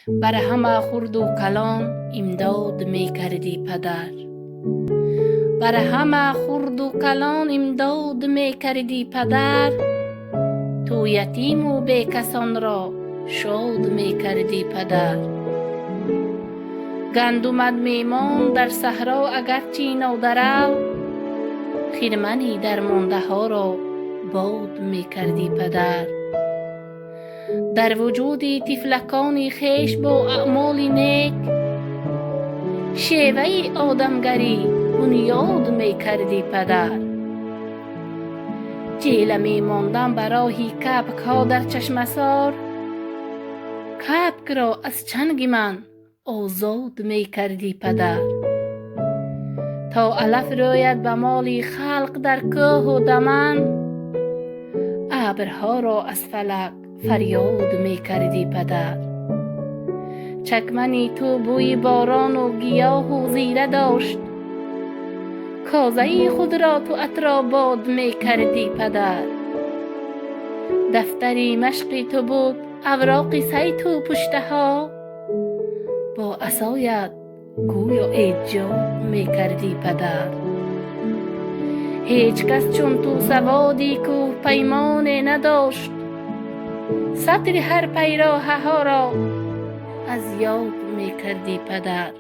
بر همه خرد و کلان امداد می کردی پدر. بر همه خرد و کلان امداد می کردی پدر. تو یتیم و بیکسان را شاد می کردی پدر. گندمت میمان در صحرا اگرچه نودرو، خرمنی درمانده ها را باد می کردی پدر. در وجود طفلکان خیش با اعمال نیک، شیوه آدمگری بنیاد می کردی پدر. جیل می ماندن برای کبک ها در چشمسار، کبک را از چنگ من آزاد می کردی پدر. تا علف روید به مال خلق در کوه و دمن، ابرها را از فلک فریاد می کردی پدر. چکمنی تو بوی باران و گیاه و زیره داشت، کازه خود را تو عطر باد می کردی پدر. دفتری مشقی تو بود اوراقی سی تو پشته ها، با عصایت گویا ایجاد می کردی پدر. هیچ کس چون تو سوادی کو پیمان نداشت، سطر هر پیراه ها را از یاد می کردی پدر.